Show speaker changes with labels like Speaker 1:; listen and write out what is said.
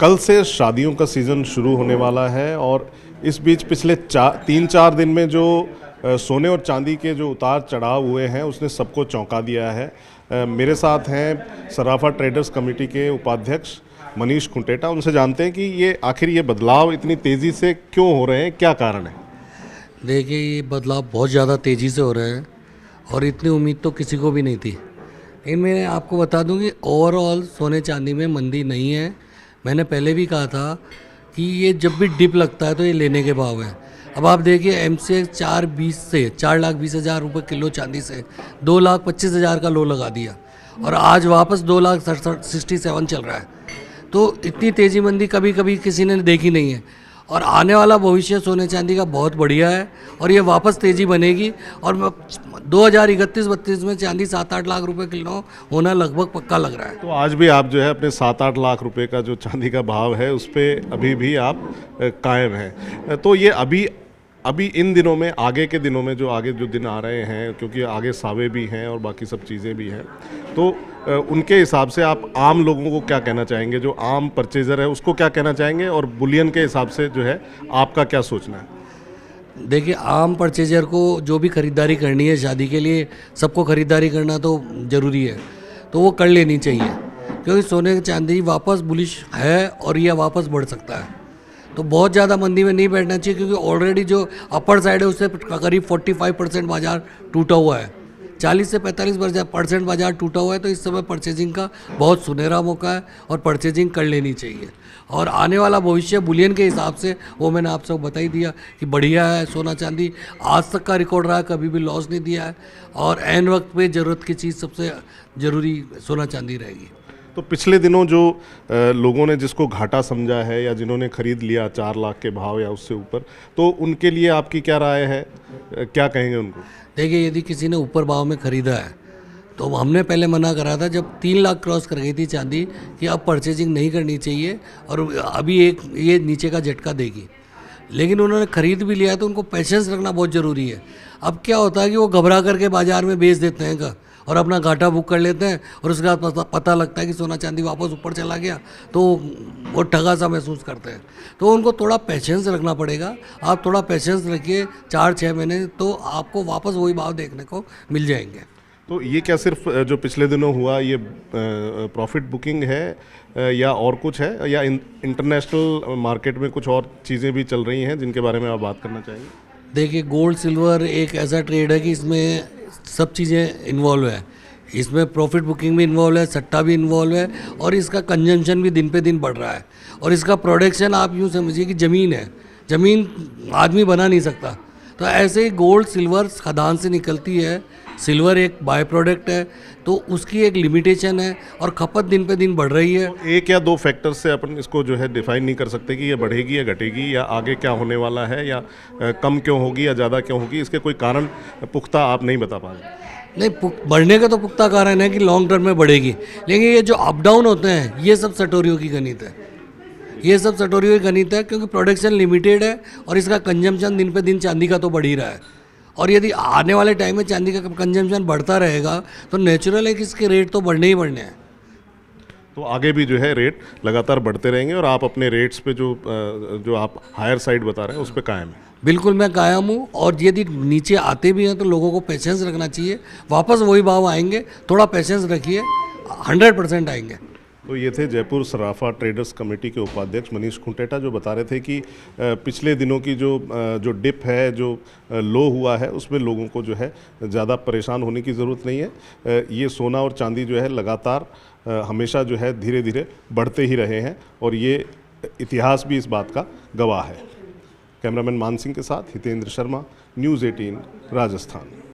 Speaker 1: कल से शादियों का सीज़न शुरू होने वाला है और इस बीच पिछले 3-4 दिन में जो सोने और चांदी के जो उतार चढ़ाव हुए हैं उसने सबको चौंका दिया है। मेरे साथ हैं सराफा ट्रेडर्स कमेटी के उपाध्यक्ष मनीष कुंटेटा। उनसे जानते हैं कि ये आखिर ये बदलाव इतनी तेज़ी से क्यों हो रहे हैं, क्या कारण है?
Speaker 2: देखिए, ये बदलाव बहुत ज़्यादा तेज़ी से हो रहे हैं और इतनी उम्मीद तो किसी को भी नहीं थी। लेकिन मैं आपको बता दूं कि ओवरऑल सोने चांदी में मंदी नहीं है। मैंने पहले भी कहा था कि ये जब भी डिप लगता है तो ये लेने के भाव है। अब आप देखिए, एमसीएक्स 4.20 से 4,20,000 रुपये किलो चांदी से 2,25,000 का लो लगा दिया और आज वापस 2,67 चल रहा है। तो इतनी तेज़ी मंदी कभी कभी किसी ने देखी नहीं है और आने वाला भविष्य सोने चांदी का बहुत बढ़िया है और ये वापस तेज़ी बनेगी और 2031-32 में चांदी 7-8 लाख रुपए किलो होना लगभग पक्का लग रहा है।
Speaker 1: तो आज भी आप जो है अपने 7-8 लाख रुपए का जो चांदी का भाव है उस पर अभी भी आप कायम हैं। तो ये अभी इन दिनों में, आगे के दिनों में, जो दिन आ रहे हैं, क्योंकि आगे सावे भी हैं और बाकी सब चीज़ें भी हैं, तो उनके हिसाब से आप आम लोगों को क्या कहना चाहेंगे? जो आम परचेज़र है उसको क्या कहना चाहेंगे और बुलियन के हिसाब से जो है आपका क्या सोचना है?
Speaker 2: देखिए, आम परचेजर को जो भी ख़रीदारी करनी है शादी के लिए, सबको ख़रीदारी करना तो ज़रूरी है, तो वो कर लेनी चाहिए क्योंकि सोने चांदी वापस बुलिश है और यह वापस बढ़ सकता है। तो बहुत ज़्यादा मंदी में नहीं बैठना चाहिए क्योंकि ऑलरेडी जो अपर साइड है उससे करीब 45% बाज़ार टूटा हुआ है। 40 से 45% बाज़ार टूटा हुआ है। तो इस समय परचेजिंग का बहुत सुनहरा मौका है और परचेजिंग कर लेनी चाहिए। और आने वाला भविष्य बुलियन के हिसाब से वो मैंने आप सब बता ही दिया कि बढ़िया है। सोना चांदी आज तक का रिकॉर्ड रहा है, कभी भी लॉस नहीं दिया है और ऐन वक्त पे ज़रूरत की चीज़ सबसे ज़रूरी सोना चांदी रहेगी।
Speaker 1: तो पिछले दिनों जो लोगों ने जिसको घाटा समझा है या जिन्होंने खरीद लिया 4 लाख के भाव या उससे ऊपर, तो उनके लिए आपकी क्या राय है, क्या कहेंगे उनको?
Speaker 2: देखिए, यदि किसी ने ऊपर भाव में ख़रीदा है तो हमने पहले मना करा था जब 3 लाख क्रॉस कर गई थी चांदी कि अब परचेजिंग नहीं करनी चाहिए और अभी ये नीचे का झटका देगी। लेकिन उन्होंने ख़रीद भी लिया तो उनको पेशेंस रखना बहुत ज़रूरी है। अब क्या होता है कि वो घबरा करके बाज़ार में बेच देते हैं और अपना घाटा बुक कर लेते हैं और उसके बाद पता लगता है कि सोना चांदी वापस ऊपर चला गया तो वो ठगा सा महसूस करते हैं। तो उनको थोड़ा पेशेंस रखना पड़ेगा। आप थोड़ा पेशेंस रखिए, 4-6 महीने, तो आपको वापस वही भाव देखने को मिल जाएंगे।
Speaker 1: तो ये क्या सिर्फ जो पिछले दिनों हुआ ये प्रॉफिट बुकिंग है या और कुछ है, या इंटरनेशनल मार्केट में कुछ और चीज़ें भी चल रही हैं जिनके बारे में आप बात करना चाहेंगे?
Speaker 2: देखिए, गोल्ड सिल्वर एक ऐसा ट्रेड है कि इसमें सब चीज़ें इन्वॉल्व है। इसमें प्रॉफिट बुकिंग भी इन्वॉल्व है, सट्टा भी इन्वॉल्व है और इसका कंजम्पशन भी दिन पे दिन बढ़ रहा है। और इसका प्रोडक्शन आप यूँ समझिए कि ज़मीन है, ज़मीन आदमी बना नहीं सकता। तो ऐसे ही गोल्ड सिल्वर खदान से निकलती है। सिल्वर एक बाय प्रोडक्ट है तो उसकी एक लिमिटेशन है और खपत दिन पे दिन बढ़ रही है।
Speaker 1: तो एक या दो फैक्टर से अपन इसको जो है डिफाइन नहीं कर सकते कि ये बढ़ेगी या घटेगी या आगे क्या होने वाला है या कम क्यों होगी या ज़्यादा क्यों होगी, इसके कोई कारण पुख्ता आप नहीं बता पा रहे?
Speaker 2: नहीं, बढ़ने का तो पुख्ता कारण है कि लॉन्ग टर्म में बढ़ेगी, लेकिन ये जो अप डाउन होते हैं ये सब सटोरियों की गणित है। ये सब सटोरियों की गणित है क्योंकि प्रोडक्शन लिमिटेड है और इसका कंजम्पशन दिन पे दिन चांदी का तो बढ़ ही रहा है। और यदि आने वाले टाइम में चांदी का कंजम्पशन बढ़ता रहेगा तो नेचुरल है कि इसके रेट तो बढ़ने ही बढ़ने हैं।
Speaker 1: तो आगे भी जो है रेट लगातार बढ़ते रहेंगे और आप अपने रेट्स पे जो आप हायर साइड बता रहे हैं उस पर कायम है?
Speaker 2: बिल्कुल, मैं कायम हूँ और यदि नीचे आते भी हैं तो लोगों को पेशेंस रखना चाहिए। वापस वही भाव आएंगे, थोड़ा पेशेंस रखिए, 100% आएंगे।
Speaker 1: तो ये थे जयपुर सराफा ट्रेडर्स कमेटी के उपाध्यक्ष मनीष कुंटेटा, जो बता रहे थे कि पिछले दिनों की जो डिप है, जो लो हुआ है, उसमें लोगों को जो है ज़्यादा परेशान होने की ज़रूरत नहीं है। ये सोना और चांदी जो है लगातार हमेशा जो है धीरे धीरे बढ़ते ही रहे हैं और ये इतिहास भी इस बात का गवाह है। कैमरामैन मान सिंह के साथ हितेंद्र शर्मा, न्यूज़ 18 राजस्थान।